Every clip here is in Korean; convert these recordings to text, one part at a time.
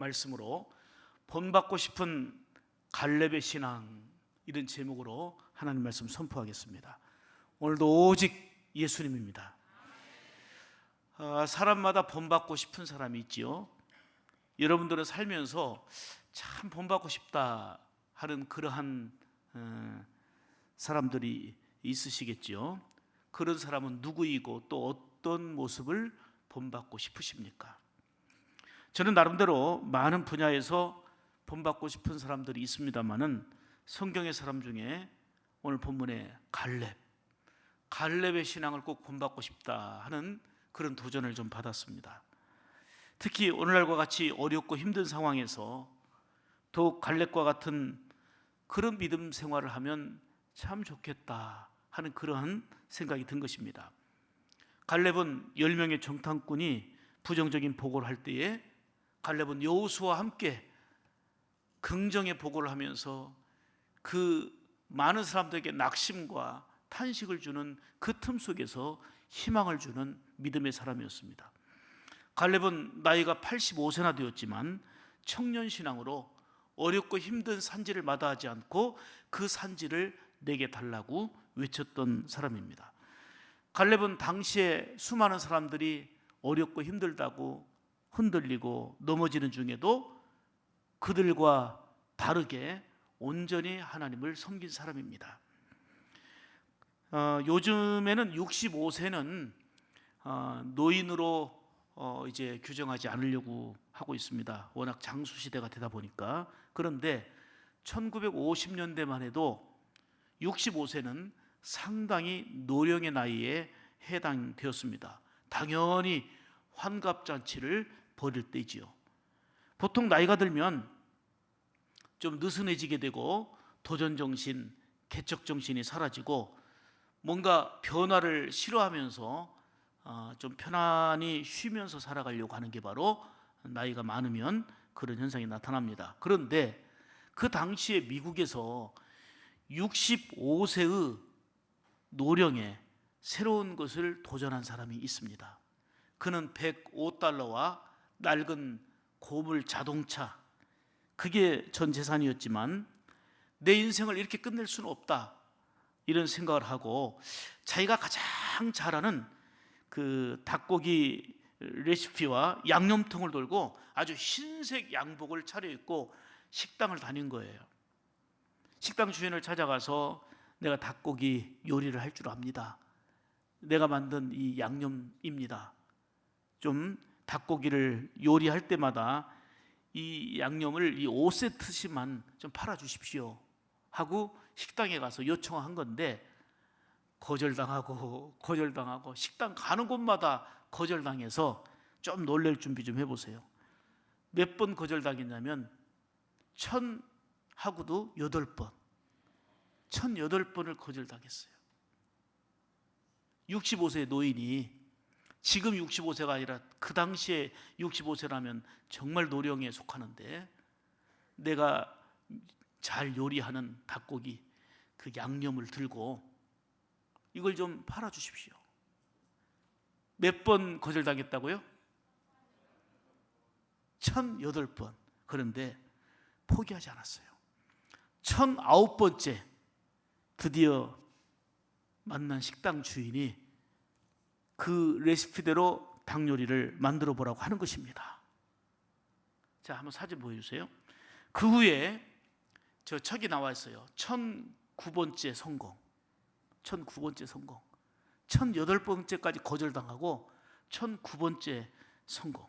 말씀으로 본받고 싶은 갈렙의 신앙, 이런 제목으로 하나님 말씀 선포하겠습니다. 오늘도 오직 예수님입니다. 사람마다 본받고 싶은 사람이 있지요. 여러분들은 살면서 참 본받고 싶다 하는 그러한 사람들이 있으시겠지요. 그런 사람은 누구이고 또 어떤 모습을 본받고 싶으십니까? 저는 나름대로 많은 분야에서 본받고 싶은 사람들이 있습니다만은 성경의 사람 중에 오늘 본문에 갈렙의 신앙을 꼭 본받고 싶다 하는 그런 도전을 좀 받았습니다. 특히 오늘날과 같이 어렵고 힘든 상황에서 더욱 갈렙과 같은 그런 믿음 생활을 하면 참 좋겠다 하는 그러한 생각이 든 것입니다. 갈렙은 10명의 정탐꾼이 부정적인 보고를 할 때에 갈렙은 여호수아와 함께 긍정의 보고를 하면서 그 많은 사람들에게 낙심과 탄식을 주는 그 틈 속에서 희망을 주는 믿음의 사람이었습니다. 갈렙은 나이가 85세나 되었지만 청년 신앙으로 어렵고 힘든 산지를 마다하지 않고 그 산지를 내게 달라고 외쳤던 사람입니다. 갈렙은 당시에 수많은 사람들이 어렵고 힘들다고 흔들리고 넘어지는 중에도 그들과 다르게 온전히 하나님을 섬긴 사람입니다. 요즘에는 65세는 노인으로 이제 규정하지 않으려고 하고 있습니다. 워낙 장수 시대가 되다 보니까. 그런데 1950년대만 해도 65세는 상당히 노령의 나이에 해당되었습니다. 당연히 환갑잔치를 벌일 때지요. 보통 나이가 들면 좀 느슨해지게 되고 도전정신, 개척정신이 사라지고 뭔가 변화를 싫어하면서 좀 편안히 쉬면서 살아가려고 하는 게 바로 나이가 많으면 그런 현상이 나타납니다. 그런데 그 당시에 미국에서 65세의 노령에 새로운 것을 도전한 사람이 있습니다. 그는 $105와 낡은 고물 자동차, 그게 전 재산이었지만 내 인생을 이렇게 끝낼 수는 없다, 이런 생각을 하고 자기가 가장 잘하는 그 닭고기 레시피와 양념통을 들고 아주 흰색 양복을 차려입고 식당을 다닌 거예요. 식당 주인을 찾아가서 내가 닭고기 요리를 할 줄 압니다. 내가 만든 이 양념입니다. 좀 닭고기를 요리할 때마다 이 양념을 이 5세트씩만 좀 팔아주십시오 하고 식당에 가서 요청한 건데 거절당하고 식당 가는 곳마다 거절당해서 좀 놀랄 준비 좀 해보세요. 몇 번 거절당했냐면 1000하고도 8번, 1008번을 거절당했어요. 65세 노인이, 지금 65세가 아니라 그 당시에 65세라면 정말 노령에 속하는데, 내가 잘 요리하는 닭고기 그 양념을 들고 이걸 좀 팔아주십시오. 몇 번 거절당했다고요? 1008번. 그런데 포기하지 않았어요. 1009번째 드디어 만난 식당 주인이 그 레시피대로 닭 요리를 만들어 보라고 하는 것입니다. 자, 한번 사진 보여주세요. 그 후에 저 척이 나와 있어요. 1009번째 성공, 1009번째 성공, 1008번째까지 거절당하고 1009번째 성공.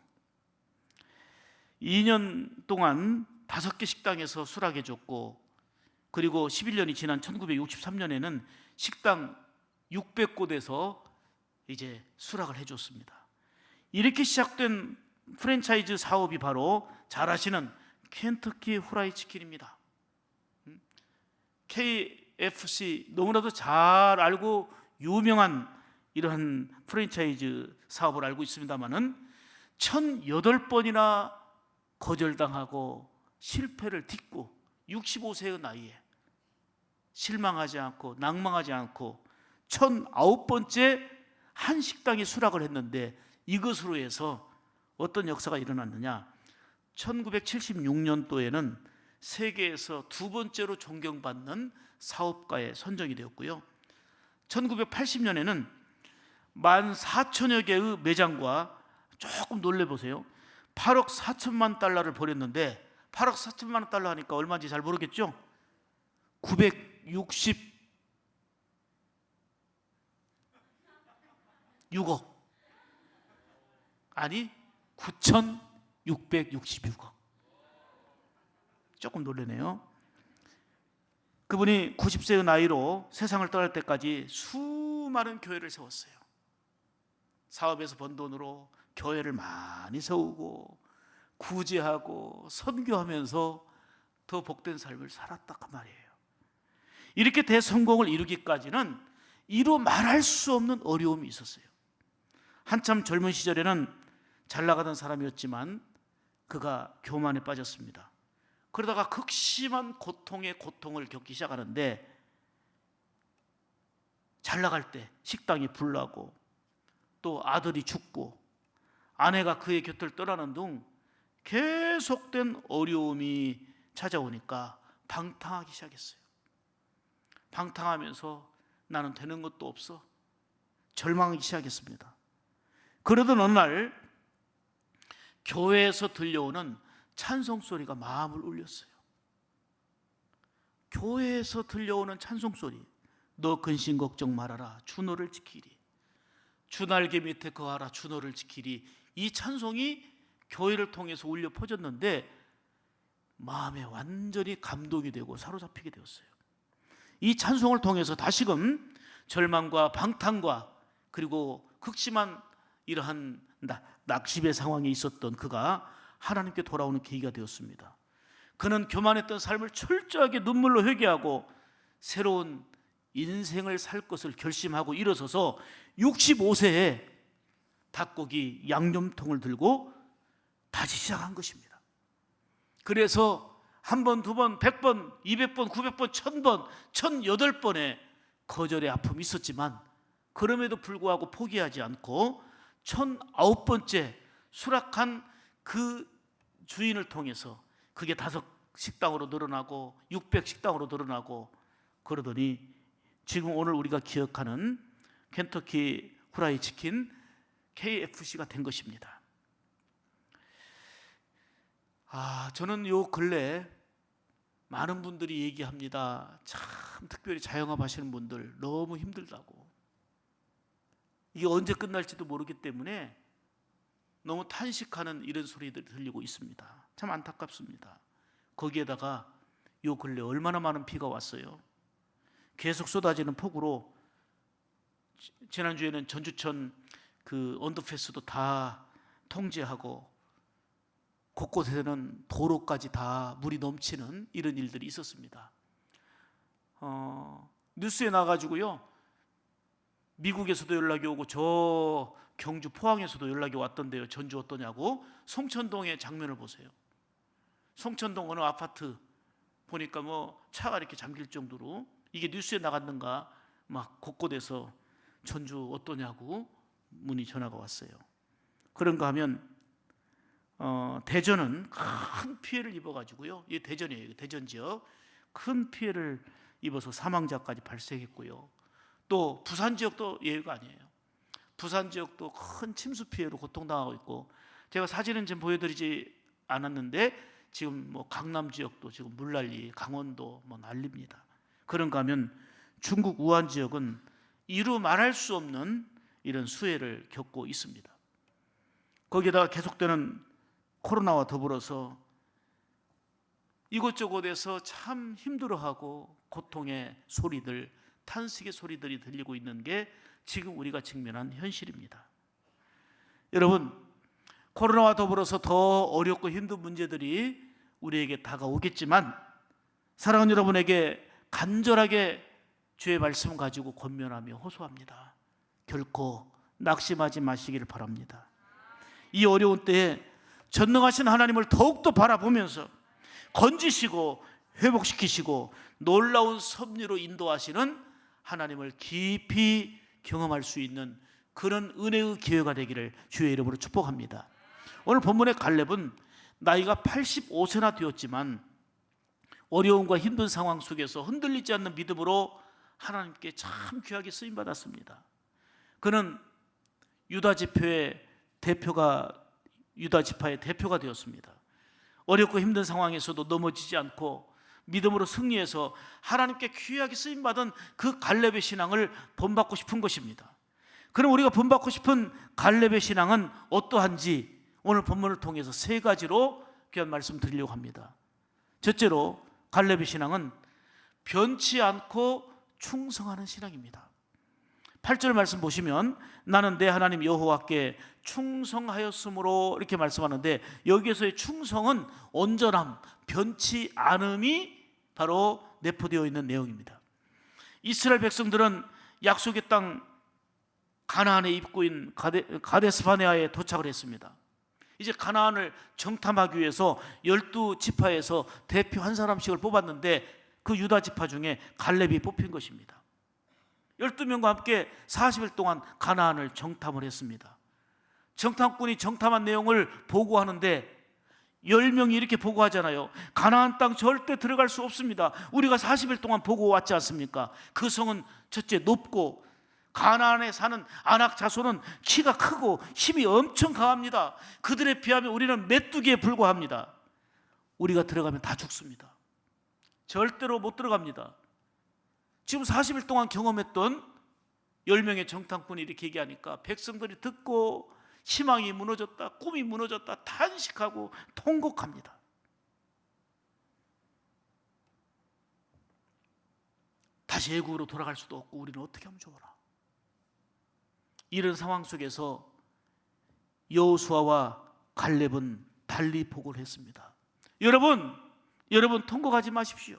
2년 동안 5개 식당에서 수락해 줬고, 그리고 11년이 지난 1963년에는 식당 600곳에서 이제 수락을 해줬습니다. 이렇게 시작된 프랜차이즈 사업이 바로 잘 아시는 켄터키 후라이 치킨입니다. KFC, 너무나도 잘 알고 유명한 이러한 프랜차이즈 사업을 알고 있습니다만은 1008번이나 거절당하고 실패를 딛고 65세의 나이에 실망하지 않고 낭망하지 않고 1009번째 한 식당이 수락을 했는데, 이것으로 해서 어떤 역사가 일어났느냐, 1976년도에는 세계에서 두 번째로 존경받는 사업가에 선정이 되었고요. 1980년에는 14,000여 개의 매장과, 조금 놀래보세요, 8억 4천만 달러를 벌였는데, 8억 4천만 달러 하니까 얼마인지 잘 모르겠죠? 966억. 아니, 9,666억. 조금 놀라네요. 그분이 90세의 나이로 세상을 떠날 때까지 수많은 교회를 세웠어요. 사업에서 번 돈으로 교회를 많이 세우고 구제하고 선교하면서 더 복된 삶을 살았다 그 말이에요. 이렇게 대성공을 이루기까지는 이루 말할 수 없는 어려움이 있었어요. 한참 젊은 시절에는 잘 나가던 사람이었지만 그가 교만에 빠졌습니다. 그러다가 극심한 고통에 고통을 겪기 시작하는데, 잘 나갈 때 식당이 불나고 또 아들이 죽고 아내가 그의 곁을 떠나는 등 계속된 어려움이 찾아오니까 방탕하기 시작했어요. 방탕하면서 나는 되는 것도 없어, 절망하기 시작했습니다. 그러던 어느 날 교회에서 들려오는 찬송 소리가 마음을 울렸어요. 교회에서 들려오는 찬송 소리, 너 근심 걱정 말아라, 주 너를 지키리, 주 날개 밑에 거하라, 주 너를 지키리. 이 찬송이 교회를 통해서 울려 퍼졌는데 마음에 완전히 감동이 되고 사로잡히게 되었어요. 이 찬송을 통해서 다시금 절망과 방탕과 그리고 극심한 이러한 낙심의 상황에 있었던 그가 하나님께 돌아오는 계기가 되었습니다. 그는 교만했던 삶을 철저하게 눈물로 회개하고 새로운 인생을 살 것을 결심하고 일어서서 65세에 닭고기 양념통을 들고 다시 시작한 것입니다. 그래서 한 번, 두 번, 100번, 200번, 900번, 1000번, 1008번의 거절의 아픔이 있었지만 그럼에도 불구하고 포기하지 않고 1009번째 수락한 그 주인을 통해서 그게 5식당으로 늘어나고 600식당으로 늘어나고, 그러더니 지금 오늘 우리가 기억하는 켄터키 후라이 치킨 KFC가 된 것입니다. 저는 요 근래 많은 분들이 얘기합니다. 참 특별히 자영업 하시는 분들 너무 힘들다고. 이게 언제 끝날지도 모르기 때문에 너무 탄식하는 이런 소리들이 들리고 있습니다. 참 안타깝습니다. 거기에다가 요 근래 얼마나 많은 비가 왔어요. 계속 쏟아지는 폭우로 지난주에는 전주천 그 언더패스도 다 통제하고 곳곳에는 도로까지 다 물이 넘치는 이런 일들이 있었습니다. 뉴스에 나가지고요, 미국에서도 연락이 오고 저 경주 포항에서도 연락이 왔던데요. 전주 어떠냐고. 송천동의 장면을 보세요. 송천동 어느 아파트 보니까 뭐 차가 이렇게 잠길 정도로, 이게 뉴스에 나갔는가 막 곳곳에서 전주 어떠냐고 문의 전화가 왔어요. 그런가 하면 대전은 큰 피해를 입어가지고요, 이 대전이에요. 대전 지역 큰 피해를 입어서 사망자까지 발생했고요. 또 부산 지역도 예외가 아니에요. 부산 지역도 큰 침수 피해로 고통당하고 있고, 제가 사진은 지금 보여드리지 않았는데 지금 뭐 강남 지역도 지금 물난리, 강원도 뭐 난립니다. 그런가 하면 중국 우한 지역은 이루 말할 수 없는 이런 수해를 겪고 있습니다. 거기에다가 계속되는 코로나와 더불어서 이곳저곳에서 참 힘들어하고 고통의 소리들, 탄식의 소리들이 들리고 있는 게 지금 우리가 직면한 현실입니다. 여러분, 코로나와 더불어서 더 어렵고 힘든 문제들이 우리에게 다가오겠지만 사랑하는 여러분에게 간절하게 주의 말씀 가지고 권면하며 호소합니다. 결코 낙심하지 마시기를 바랍니다. 이 어려운 때에 전능하신 하나님을 더욱더 바라보면서 건지시고 회복시키시고 놀라운 섭리로 인도하시는 하나님을 깊이 경험할 수 있는 그런 은혜의 기회가 되기를 주의 이름으로 축복합니다. 오늘 본문의 갈렙은 나이가 85세나 되었지만 어려움과 힘든 상황 속에서 흔들리지 않는 믿음으로 하나님께 참 귀하게 쓰임 받았습니다. 그는 유다 지파의 대표가 되었습니다. 어렵고 힘든 상황에서도 넘어지지 않고 믿음으로 승리해서 하나님께 귀하게 쓰임 받은 그 갈렙의 신앙을 본받고 싶은 것입니다. 그럼 우리가 본받고 싶은 갈렙의 신앙은 어떠한지 오늘 본문을 통해서 세 가지로 귀한 말씀 드리려고 합니다. 첫째로 갈렙의 신앙은 변치 않고 충성하는 신앙입니다. 8절 말씀 보시면 나는 내 하나님 여호와께 충성하였으므로 이렇게 말씀하는데, 여기에서의 충성은 온전함, 변치 않음이 바로 내포되어 있는 내용입니다. 이스라엘 백성들은 약속의 땅 가나안의 입구인 가데스바네아에 도착을 했습니다. 이제 가나안을 정탐하기 위해서 12지파에서 대표 한 사람씩을 뽑았는데 그 유다 지파 중에 갈렙이 뽑힌 것입니다. 12명과 함께 40일 동안 가나안을 정탐을 했습니다. 정탐꾼이 정탐한 내용을 보고하는데 10명이 이렇게 보고하잖아요. 가나안 땅 절대 들어갈 수 없습니다. 우리가 40일 동안 보고 왔지 않습니까? 그 성은 첫째 높고 가나안에 사는 아낙 자손은 키가 크고 힘이 엄청 강합니다. 그들에 비하면 우리는 메뚜기에 불과합니다. 우리가 들어가면 다 죽습니다. 절대로 못 들어갑니다. 지금 40일 동안 경험했던 10명의 정탐꾼이 이렇게 얘기하니까 백성들이 듣고 희망이 무너졌다, 꿈이 무너졌다, 탄식하고 통곡합니다. 다시 애굽으로 돌아갈 수도 없고 우리는 어떻게 하면 좋으나. 이런 상황 속에서 여호수아와 갈렙은 달리 보고를 했습니다. 여러분 통곡하지 마십시오.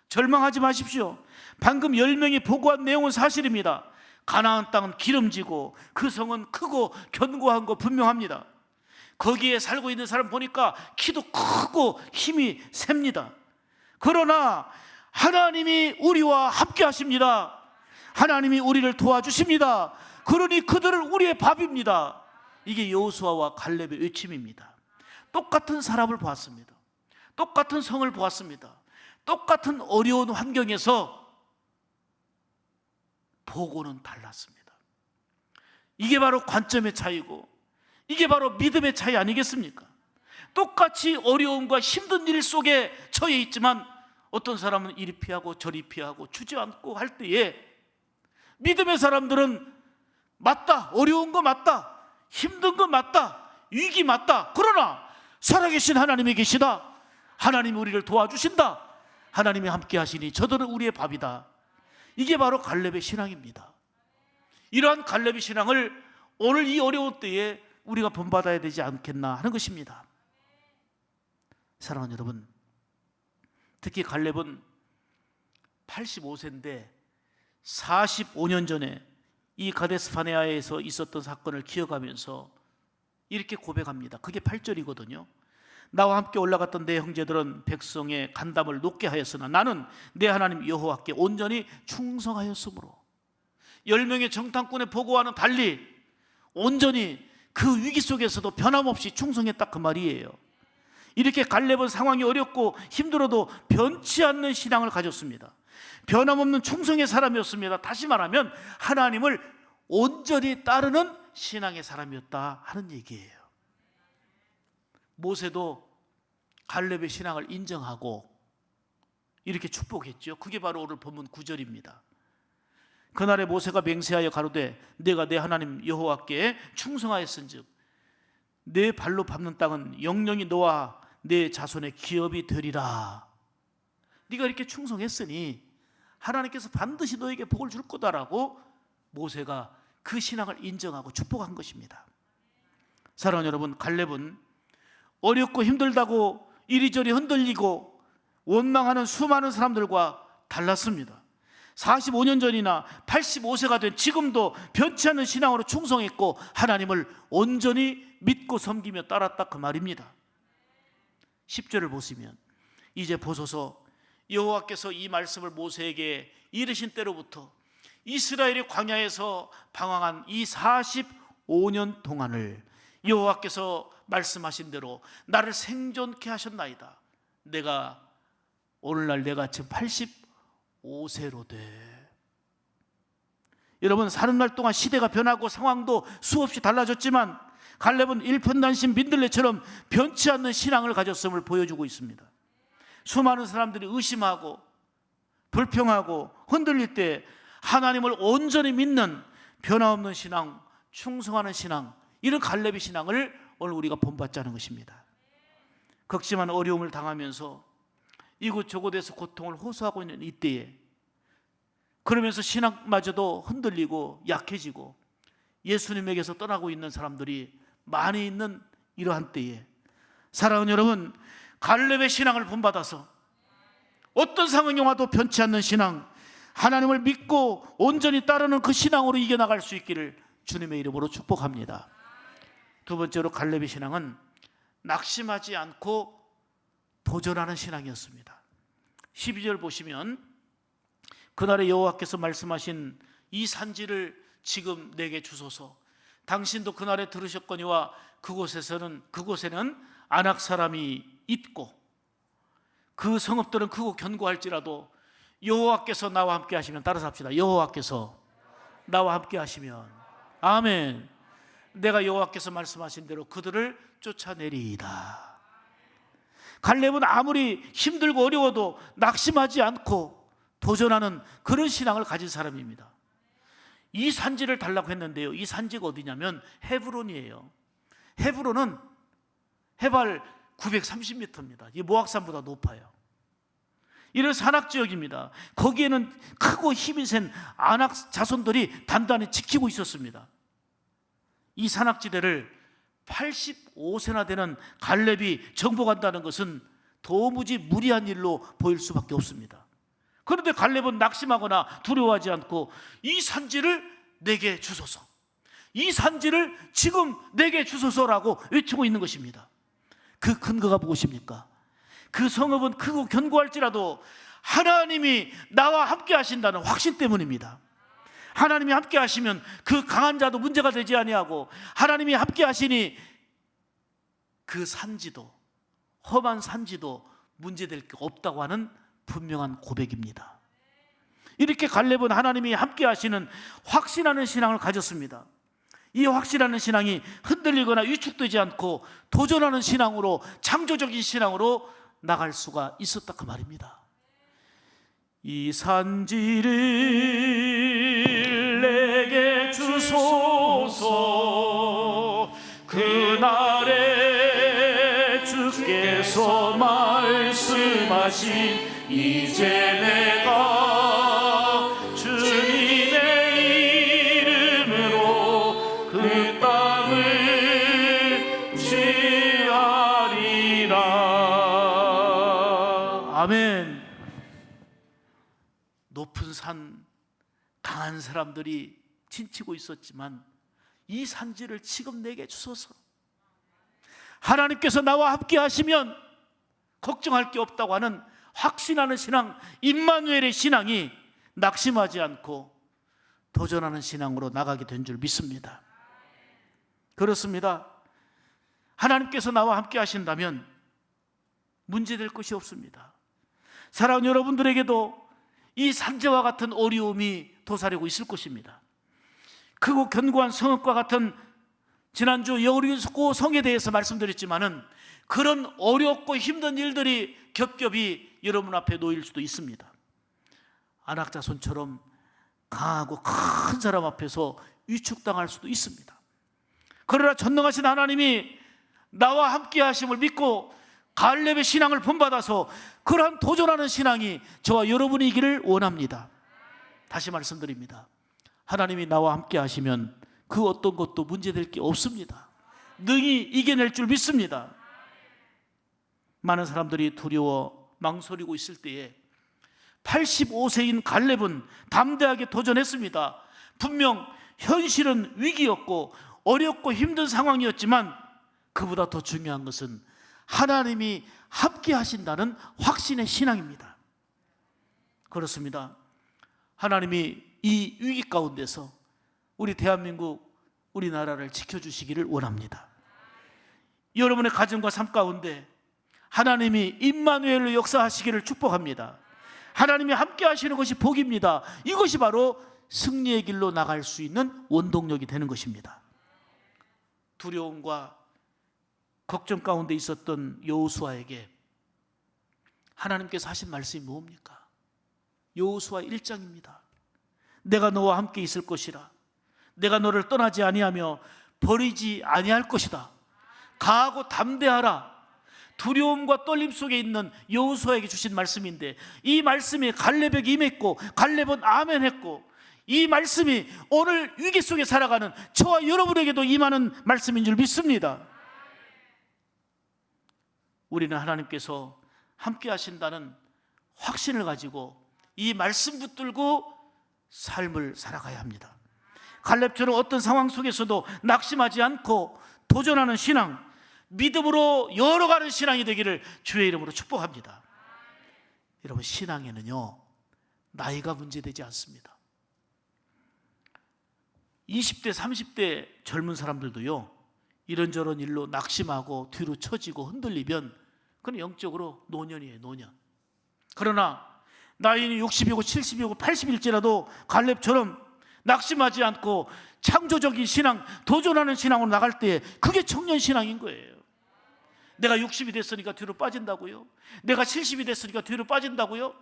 절망하지 마십시오. 방금 10명이 보고한 내용은 사실입니다. 가나안 땅은 기름지고 그 성은 크고 견고한 거 분명합니다. 거기에 살고 있는 사람 보니까 키도 크고 힘이 셉니다. 그러나 하나님이 우리와 함께 하십니다. 하나님이 우리를 도와주십니다. 그러니 그들은 우리의 밥입니다. 이게 여호수아와 갈렙의 외침입니다. 똑같은 사람을 보았습니다. 똑같은 성을 보았습니다. 똑같은 어려운 환경에서 보고는 달랐습니다. 이게 바로 관점의 차이고 이게 바로 믿음의 차이 아니겠습니까? 똑같이 어려움과 힘든 일 속에 처해 있지만 어떤 사람은 이리 피하고 저리 피하고 주저앉고 할 때에 믿음의 사람들은 맞다, 어려운 거 맞다, 힘든 거 맞다, 위기 맞다. 그러나 살아계신 하나님이 계시다. 하나님이 우리를 도와주신다. 하나님이 함께 하시니 저들은 우리의 밥이다. 이게 바로 갈렙의 신앙입니다. 이러한 갈렙의 신앙을 오늘 이 어려운 때에 우리가 본받아야 되지 않겠나 하는 것입니다. 사랑하는 여러분, 특히 갈렙은 85세인데 45년 전에 이 가데스바네아에서 있었던 사건을 기억하면서 이렇게 고백합니다. 그게 8절이거든요. 나와 함께 올라갔던 내 형제들은 백성의 간담을 높게 하였으나 나는 내 하나님 여호와께 온전히 충성하였으므로. 10명의 정탐꾼의 보고와는 달리 온전히 그 위기 속에서도 변함없이 충성했다, 그 말이에요. 이렇게 갈렙은 상황이 어렵고 힘들어도 변치 않는 신앙을 가졌습니다. 변함없는 충성의 사람이었습니다. 다시 말하면 하나님을 온전히 따르는 신앙의 사람이었다 하는 얘기예요. 모세도 갈렙의 신앙을 인정하고 이렇게 축복했죠. 그게 바로 오늘 본문 9절입니다. 그날에 모세가 맹세하여 가로되 내가 내 하나님 여호와께 충성하였은즉 내 발로 밟는 땅은 영영이 너와 내 자손의 기업이 되리라. 네가 이렇게 충성했으니 하나님께서 반드시 너에게 복을 줄 거다라고 모세가 그 신앙을 인정하고 축복한 것입니다. 사랑하는 여러분, 갈렙은 어렵고 힘들다고 이리저리 흔들리고 원망하는 수많은 사람들과 달랐습니다. 45년 전이나 85세가 된 지금도 변치 않는 신앙으로 충성했고 하나님을 온전히 믿고 섬기며 따랐다, 그 말입니다. 10절을 보시면 이제 보소서 여호와께서 이 말씀을 모세에게 이르신 때로부터 이스라엘의 광야에서 방황한 이 45년 동안을 여호와께서 말씀하신 대로 나를 생존케 하셨나이다. 오늘날 내가 지금 85세로 돼. 여러분, 사는 날 동안 시대가 변하고 상황도 수없이 달라졌지만 갈렙은 일편단심 민들레처럼 변치 않는 신앙을 가졌음을 보여주고 있습니다. 수많은 사람들이 의심하고 불평하고 흔들릴 때 하나님을 온전히 믿는 변화없는 신앙, 충성하는 신앙, 이런 갈렙의 신앙을 오늘 우리가 본받자는 것입니다. 극심한 어려움을 당하면서 이곳저곳에서 고통을 호소하고 있는 이때에, 그러면서 신앙마저도 흔들리고 약해지고 예수님에게서 떠나고 있는 사람들이 많이 있는 이러한 때에, 사랑하는 여러분, 갈렙의 신앙을 본받아서 어떤 상황이 와도 변치 않는 신앙, 하나님을 믿고 온전히 따르는 그 신앙으로 이겨나갈 수 있기를 주님의 이름으로 축복합니다. 두 번째로, 갈렙의 신앙은 낙심하지 않고 도전하는 신앙이었습니다. 12절 보시면, 그날에 여호와께서 말씀하신 이 산지를 지금 내게 주소서. 당신도 그날에 들으셨거니와 그곳에는 아낙 사람이 있고 그 성읍들은 크고 견고할지라도 여호와께서 나와 함께 하시면, 따라서 합시다. 여호와께서 나와 함께 하시면, 아멘. 내가 여호와께서 말씀하신 대로 그들을 쫓아내리이다. 갈렙은 아무리 힘들고 어려워도 낙심하지 않고 도전하는 그런 신앙을 가진 사람입니다. 이 산지를 달라고 했는데요, 이 산지가 어디냐면 헤브론이에요. 헤브론은 해발 930m입니다. 이 모악산보다 높아요. 이런 산악지역입니다. 거기에는 크고 힘이 센 아낙 자손들이 단단히 지키고 있었습니다. 이 산악지대를 85세나 되는 갈렙이 정복한다는 것은 도무지 무리한 일로 보일 수밖에 없습니다. 그런데 갈렙은 낙심하거나 두려워하지 않고 이 산지를 내게 주소서, 이 산지를 지금 내게 주소서라고 외치고 있는 것입니다. 그 근거가 무엇입니까? 그 성읍은 크고 견고할지라도 하나님이 나와 함께 하신다는 확신 때문입니다. 하나님이 함께 하시면 그 강한 자도 문제가 되지 아니하고, 하나님이 함께 하시니 그 산지도, 험한 산지도 문제될 게 없다고 하는 분명한 고백입니다. 이렇게 갈렙은 하나님이 함께 하시는 확신하는 신앙을 가졌습니다. 이 확신하는 신앙이 흔들리거나 위축되지 않고 도전하는 신앙으로, 창조적인 신앙으로 나갈 수가 있었다, 그 말입니다. 이 산지를 내게 주소서. 그날에 주께서 말씀하신 이제 내가 주님의 이름으로 그 땅을 취하리라. 아멘. 높은 산, 강한 사람들이 친치고 있었지만 이 산지를 지금 내게 주소서. 하나님께서 나와 함께 하시면 걱정할 게 없다고 하는 확신하는 신앙, 임마누엘의 신앙이 낙심하지 않고 도전하는 신앙으로 나가게 된 줄 믿습니다. 그렇습니다. 하나님께서 나와 함께 하신다면 문제될 것이 없습니다. 사랑하는 여러분들에게도 이 산지와 같은 어려움이 도사리고 있을 것입니다. 크고 견고한 성읍과 같은, 지난주 여리고 성에 대해서 말씀드렸지만은 그런 어렵고 힘든 일들이 겹겹이 여러분 앞에 놓일 수도 있습니다. 아낙 자손처럼 강하고 큰 사람 앞에서 위축당할 수도 있습니다. 그러나 전능하신 하나님이 나와 함께 하심을 믿고 갈렙의 신앙을 본받아서 그러한 도전하는 신앙이 저와 여러분이기를 원합니다. 다시 말씀드립니다. 하나님이 나와 함께 하시면 그 어떤 것도 문제될 게 없습니다. 능히 이겨낼 줄 믿습니다. 많은 사람들이 두려워 망설이고 있을 때에 85세인 갈렙은 담대하게 도전했습니다. 분명 현실은 위기였고 어렵고 힘든 상황이었지만 그보다 더 중요한 것은 하나님이 함께 하신다는 확신의 신앙입니다. 그렇습니다. 하나님이 이 위기 가운데서 우리 대한민국, 우리나라를 지켜주시기를 원합니다. 여러분의 가정과 삶 가운데 하나님이 임마누엘로 역사하시기를 축복합니다. 하나님이 함께 하시는 것이 복입니다. 이것이 바로 승리의 길로 나갈 수 있는 원동력이 되는 것입니다. 두려움과 걱정 가운데 있었던 여호수아에게 하나님께서 하신 말씀이 뭡니까? 여호수아 1장입니다. 내가 너와 함께 있을 것이라. 내가 너를 떠나지 아니하며 버리지 아니할 것이다. 강하고 담대하라. 두려움과 떨림 속에 있는 여호수아에게 주신 말씀인데, 이 말씀이 갈렙에게 임했고 갈렙은 아멘했고, 이 말씀이 오늘 위기 속에 살아가는 저와 여러분에게도 임하는 말씀인 줄 믿습니다. 우리는 하나님께서 함께 하신다는 확신을 가지고 이 말씀 붙들고 삶을 살아가야 합니다. 갈렙처럼 어떤 상황 속에서도 낙심하지 않고 도전하는 신앙, 믿음으로 열어가는 신앙이 되기를 주의 이름으로 축복합니다. 여러분, 신앙에는요, 나이가 문제되지 않습니다. 20대, 30대 젊은 사람들도요, 이런저런 일로 낙심하고 뒤로 처지고 흔들리면 그건 영적으로 노년이에요, 노년. 그러나 나이는 60이고 70이고 80일지라도 갈렙처럼 낙심하지 않고 창조적인 신앙, 도전하는 신앙으로 나갈 때 그게 청년 신앙인 거예요. 내가 60이 됐으니까 뒤로 빠진다고요? 내가 70이 됐으니까 뒤로 빠진다고요?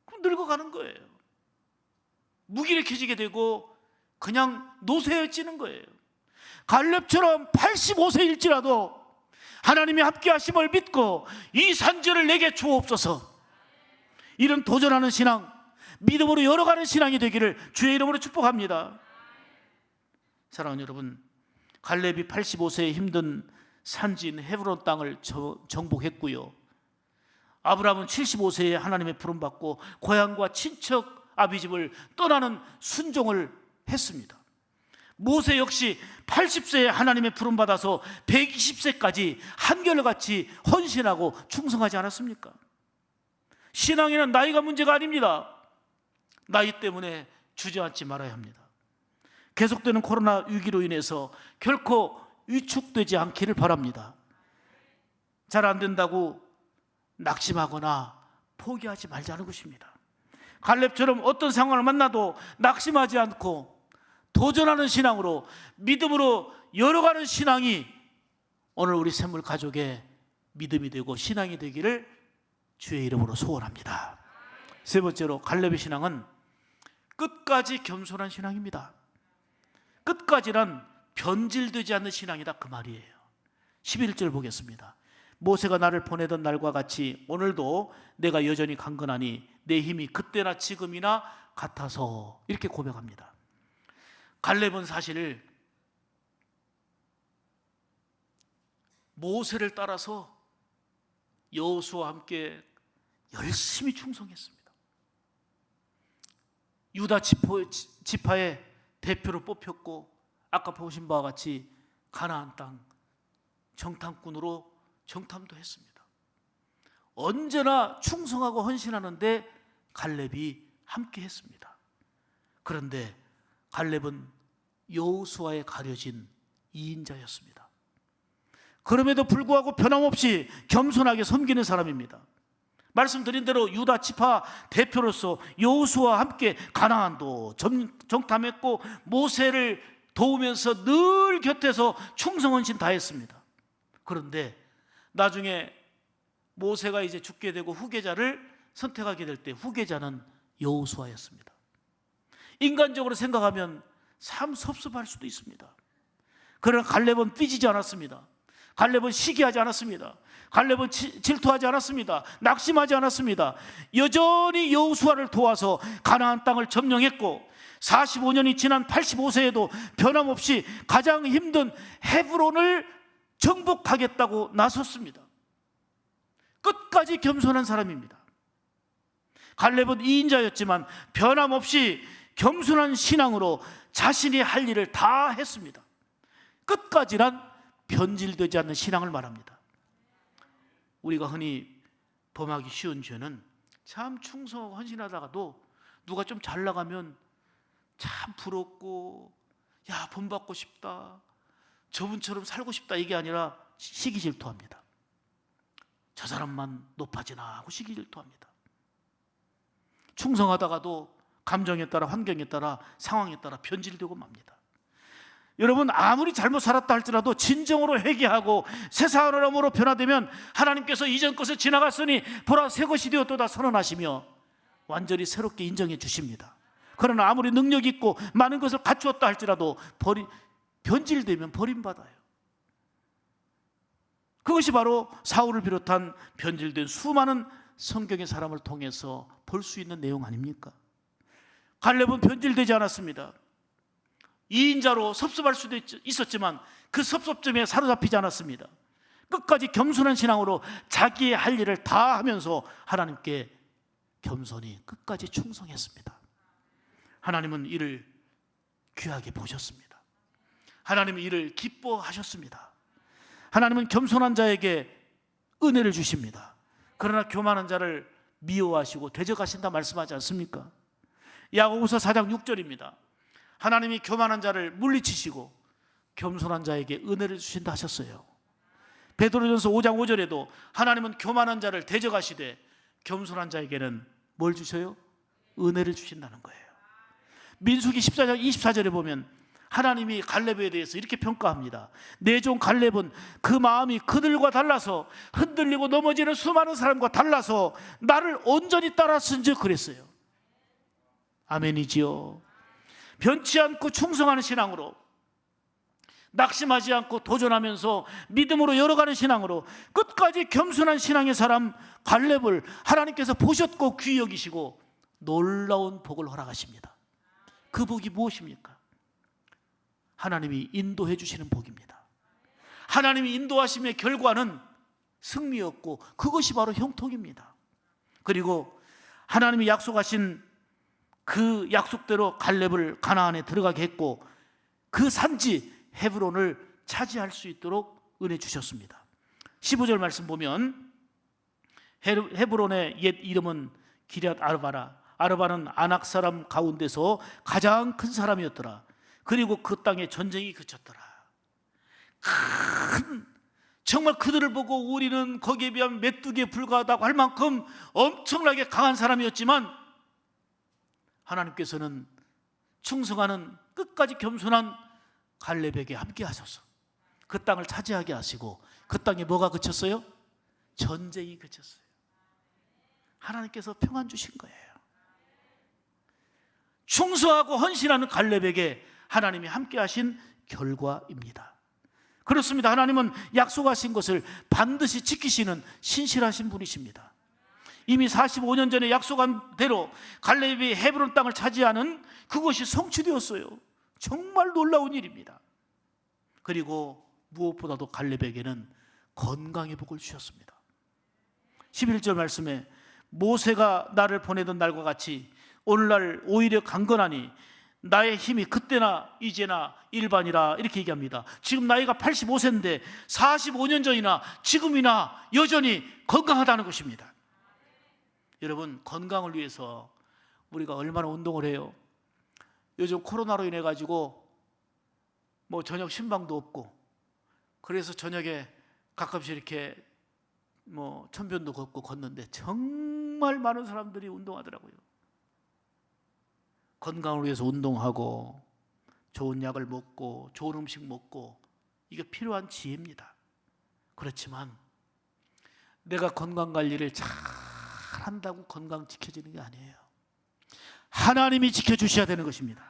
그럼 늙어가는 거예요. 무기력해지게 되고 그냥 노쇠해지는 거예요. 갈렙처럼 85세일지라도 하나님이 함께 하심을 믿고 이 산지를 내게 주옵소서. 이런 도전하는 신앙, 믿음으로 열어가는 신앙이 되기를 주의 이름으로 축복합니다. 사랑하는 여러분, 갈렙이 85세에 힘든 산지인 헤브론 땅을 정복했고요. 아브라함은 75세에 하나님의 부름받고 고향과 친척 아비집을 떠나는 순종을 했습니다. 모세 역시 80세에 하나님의 부름받아서 120세까지 한결같이 헌신하고 충성하지 않았습니까? 신앙에는 나이가 문제가 아닙니다. 나이 때문에 주저앉지 말아야 합니다. 계속되는 코로나 위기로 인해서 결코 위축되지 않기를 바랍니다. 잘 안 된다고 낙심하거나 포기하지 말자는 것입니다. 갈렙처럼 어떤 상황을 만나도 낙심하지 않고 도전하는 신앙으로, 믿음으로 열어가는 신앙이 오늘 우리 샘물 가족의 믿음이 되고 신앙이 되기를 주의 이름으로 소원합니다. 세 번째로, 갈렙의 신앙은 끝까지 겸손한 신앙입니다. 끝까지란 변질되지 않는 신앙이다, 그 말이에요. 11절 보겠습니다. 모세가 나를 보내던 날과 같이 오늘도 내가 여전히 강건하니 내 힘이 그때나 지금이나 같아서, 이렇게 고백합니다. 갈렙은 사실 모세를 따라서 여호수아와 함께 열심히 충성했습니다. 유다 지파의 대표로 뽑혔고, 아까 보신 바와 같이 가나안 땅 정탐꾼으로 정탐도 했습니다. 언제나 충성하고 헌신하는데 갈렙이 함께 했습니다. 그런데 갈렙은 여호수아에 가려진 2인자였습니다. 그럼에도 불구하고 변함없이 겸손하게 섬기는 사람입니다. 말씀드린 대로 유다 지파 대표로서 여호수아와 함께 가나안도 정탐했고 모세를 도우면서 늘 곁에서 충성헌신 다했습니다. 그런데 나중에 모세가 이제 죽게 되고 후계자를 선택하게 될 때 후계자는 여호수아였습니다. 인간적으로 생각하면 참 섭섭할 수도 있습니다. 그러나 갈렙은 삐지지 않았습니다. 갈렙은 시기하지 않았습니다. 갈렙은 질투하지 않았습니다. 낙심하지 않았습니다. 여전히 여호수아를 도와서 가나안 땅을 점령했고 45년이 지난 85세에도 변함없이 가장 힘든 헤브론을 정복하겠다고 나섰습니다. 끝까지 겸손한 사람입니다. 갈렙은 2인자였지만 변함없이 겸손한 신앙으로 자신이 할 일을 다 했습니다. 끝까지란 변질되지 않는 신앙을 말합니다. 우리가 흔히 범하기 쉬운 죄는 참 충성하고 헌신하다가도 누가 좀 잘 나가면 참 부럽고, 야, 본받고 싶다, 저분처럼 살고 싶다 이게 아니라 시기 질투합니다. 저 사람만 높아지나 하고 시기 질투합니다. 충성하다가도 감정에 따라, 환경에 따라, 상황에 따라 변질되고 맙니다. 여러분, 아무리 잘못 살았다 할지라도 진정으로 회개하고 새 사람으로 변화되면 하나님께서 이전 것을 지나갔으니 보라 새 것이 되었도다 선언하시며 완전히 새롭게 인정해 주십니다. 그러나 아무리 능력 있고 많은 것을 갖추었다 할지라도 변질되면 버림받아요. 그것이 바로 사울을 비롯한 변질된 수많은 성경의 사람을 통해서 볼 수 있는 내용 아닙니까? 갈렙은 변질되지 않았습니다. 이인자로 섭섭할 수도 있었지만 그 섭섭점에 사로잡히지 않았습니다. 끝까지 겸손한 신앙으로 자기의 할 일을 다 하면서 하나님께 겸손히 끝까지 충성했습니다. 하나님은 이를 귀하게 보셨습니다. 하나님은 이를 기뻐하셨습니다. 하나님은 겸손한 자에게 은혜를 주십니다. 그러나 교만한 자를 미워하시고 대적하신다 말씀하지 않습니까? 야고보서 4장 6절입니다. 하나님이 교만한 자를 물리치시고 겸손한 자에게 은혜를 주신다 하셨어요. 베드로전서 5장 5절에도 하나님은 교만한 자를 대적하시되 겸손한 자에게는 뭘 주셔요? 은혜를 주신다는 거예요. 민수기 14장 24절에 보면 하나님이 갈렙에 대해서 이렇게 평가합니다. 내 종 갈렙은 그 마음이 그들과 달라서 흔들리고 넘어지는 수많은 사람과 달라서 나를 온전히 따랐은즉 그랬어요. 아멘이지요. 변치 않고 충성하는 신앙으로, 낙심하지 않고 도전하면서 믿음으로 열어가는 신앙으로 끝까지 겸손한 신앙의 사람 갈렙을 하나님께서 보셨고 귀히 여기시고 놀라운 복을 허락하십니다. 그 복이 무엇입니까? 하나님이 인도해 주시는 복입니다. 하나님이 인도하심의 결과는 승리였고 그것이 바로 형통입니다. 그리고 하나님이 약속하신 그 약속대로 갈렙을 가나안에 들어가게 했고 그 산지 헤브론을 차지할 수 있도록 은혜 주셨습니다. 15절 말씀 보면 헤브론의 옛 이름은 기럇 아르바라. 아르바는 아낙 사람 가운데서 가장 큰 사람이었더라. 그리고 그 땅에 전쟁이 그쳤더라. 정말 그들을 보고 우리는 거기에 비하면 메뚜기에 불과하다고 할 만큼 엄청나게 강한 사람이었지만 하나님께서는 충성하는 끝까지 겸손한 갈렙에게 함께 하셔서 그 땅을 차지하게 하시고 그 땅에 뭐가 그쳤어요? 전쟁이 그쳤어요. 하나님께서 평안 주신 거예요. 충성하고 헌신하는 갈렙에게 하나님이 함께 하신 결과입니다. 그렇습니다. 하나님은 약속하신 것을 반드시 지키시는 신실하신 분이십니다. 이미 45년 전에 약속한 대로 갈렙이 헤브론 땅을 차지하는 그것이 성취되었어요. 정말 놀라운 일입니다. 그리고 무엇보다도 갈렙에게는 건강의 복을 주셨습니다. 11절 말씀에 모세가 나를 보내던 날과 같이 오늘날 오히려 강건하니 나의 힘이 그때나 이제나 일반이라 이렇게 얘기합니다. 지금 나이가 85세인데 45년 전이나 지금이나 여전히 건강하다는 것입니다. 여러분, 건강을 위해서 우리가 얼마나 운동을 해요? 요즘 코로나로 인해 가지고 뭐 저녁 신방도 없고 그래서 저녁에 가끔씩 이렇게 뭐 천변도 걷고 걷는데 정말 많은 사람들이 운동하더라고요. 건강을 위해서 운동하고 좋은 약을 먹고 좋은 음식 먹고 이게 필요한 지혜입니다. 그렇지만 내가 건강관리를 잘 한다고 건강 지켜지는 게 아니에요. 하나님이 지켜주셔야 되는 것입니다.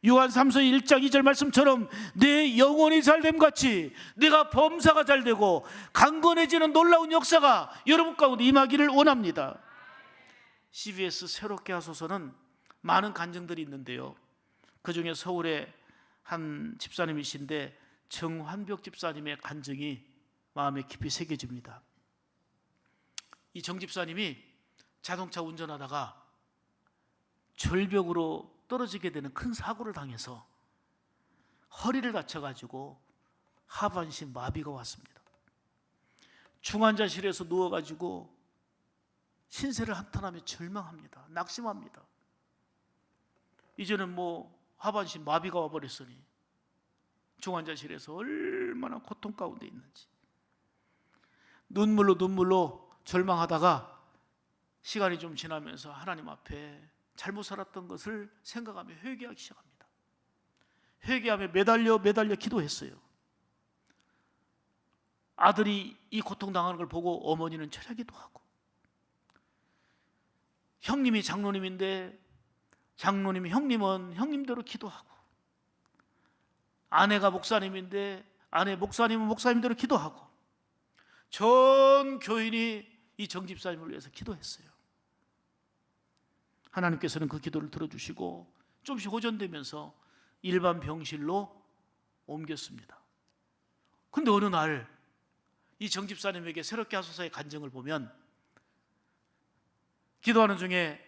요한 3서 1장 2절 말씀처럼 내 영혼이 잘됨 같이 내가 범사가 잘되고 강건해지는 놀라운 역사가 여러분 가운데 임하기를 원합니다. CBS 새롭게 하소서는 많은 간증들이 있는데요, 그 중에 서울의 한 집사님이신데 정환벽 집사님의 간증이 마음에 깊이 새겨집니다. 이 정 집사님이 자동차 운전하다가 절벽으로 떨어지게 되는 큰 사고를 당해서 허리를 다쳐가지고 하반신 마비가 왔습니다. 중환자실에서 누워가지고 신세를 한탄하며 절망합니다. 낙심합니다. 이제는 뭐 하반신 마비가 와버렸으니 중환자실에서 얼마나 고통 가운데 있는지, 눈물로 절망하다가 시간이 좀 지나면서 하나님 앞에 잘못 살았던 것을 생각하며 회개하기 시작합니다. 회개하며 매달려 기도했어요. 아들이 이 고통당하는 걸 보고 어머니는 철야기도 하고, 형님이 장로님인데 장로님, 형님은 형님대로 기도하고, 아내가 목사님인데 아내 목사님은 목사님대로 기도하고, 전 교인이 이 정집사님을 위해서 기도했어요. 하나님께서는 그 기도를 들어주시고 좀씩 호전되면서 일반 병실로 옮겼습니다. 근데 어느 날 이 정집사님에게 새롭게 하소서의 간증을 보면, 기도하는 중에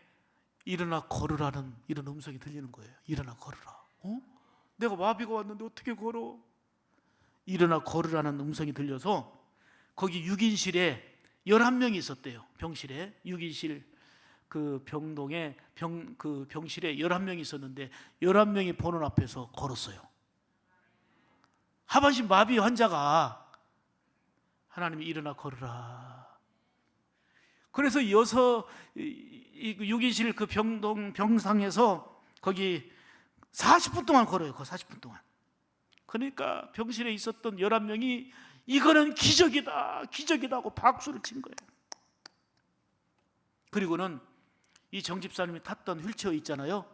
일어나 걸으라는 이런 음성이 들리는 거예요. 일어나 걸으라. 내가 마비가 왔는데 어떻게 걸어? 일어나 걸으라는 음성이 들려서 거기 6인실에 11명이 있었대요. 병실에 6인실 그 병동에 그 병실에 11명이 있었는데 11명이 보는 앞에서 걸었어요. 하반신 마비 환자가 하나님이 일어나 걸으라. 그래서 6인실 그 병동 병상에서 거기 40분 동안 걸어요. 그 40분 동안. 그러니까 병실에 있었던 11명이 이거는 기적이다 하고 박수를 친 거예요. 그리고는 이 정집사님이 탔던 휠체어 있잖아요.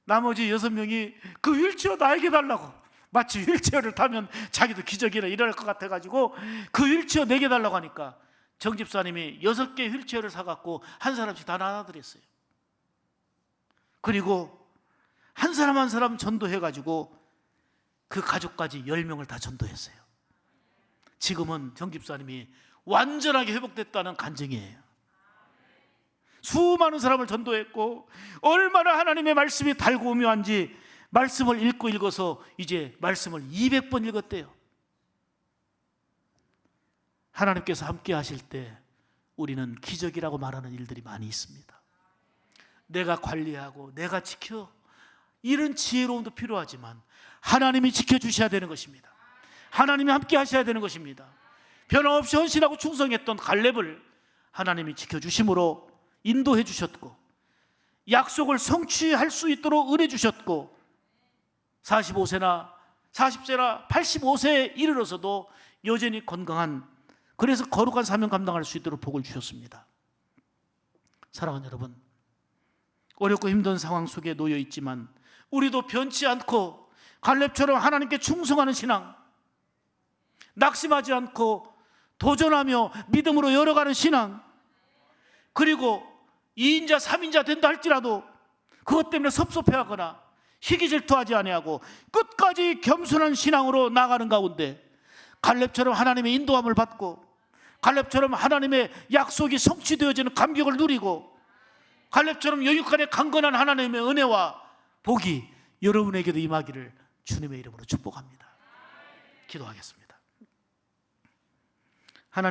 나머지 6명이 그 휠체어 나에게 달라고, 마치 휠체어를 타면 자기도 기적이라 일어날 것 같아가지고 그 휠체어 내게 달라고 하니까 정집사님이 6개 휠체어를 사갖고 한 사람씩 다 나눠드렸어요. 그리고 한 사람 전도해가지고 그 가족까지 10명을 다 전도했어요. 지금은 정집사님이 완전하게 회복됐다는 간증이에요. 수많은 사람을 전도했고, 얼마나 하나님의 말씀이 달고 오묘한지 말씀을 읽어서 이제 말씀을 200번 읽었대요. 하나님께서 함께 하실 때 우리는 기적이라고 말하는 일들이 많이 있습니다. 내가 관리하고 내가 지켜, 이런 지혜로움도 필요하지만 하나님이 지켜주셔야 되는 것입니다. 하나님이 함께 하셔야 되는 것입니다. 변함없이 헌신하고 충성했던 갈렙을 하나님이 지켜주심으로 인도해 주셨고, 약속을 성취할 수 있도록 은혜 주셨고, 45세나 40세나 85세에 이르러서도 여전히 건강한, 그래서 거룩한 사명 감당할 수 있도록 복을 주셨습니다. 사랑하는 여러분, 어렵고 힘든 상황 속에 놓여 있지만 우리도 변치 않고 갈렙처럼 하나님께 충성하는 신앙, 낙심하지 않고 도전하며 믿음으로 열어가는 신앙, 그리고 2인자 3인자 된다 할지라도 그것 때문에 섭섭해하거나 희귀질투하지 아니하고 끝까지 겸손한 신앙으로 나가는 가운데 갈렙처럼 하나님의 인도함을 받고, 갈렙처럼 하나님의 약속이 성취되어지는 감격을 누리고, 갈렙처럼 여육간에 강건한 하나님의 은혜와 복이 여러분에게도 임하기를 주님의 이름으로 축복합니다. 기도하겠습니다.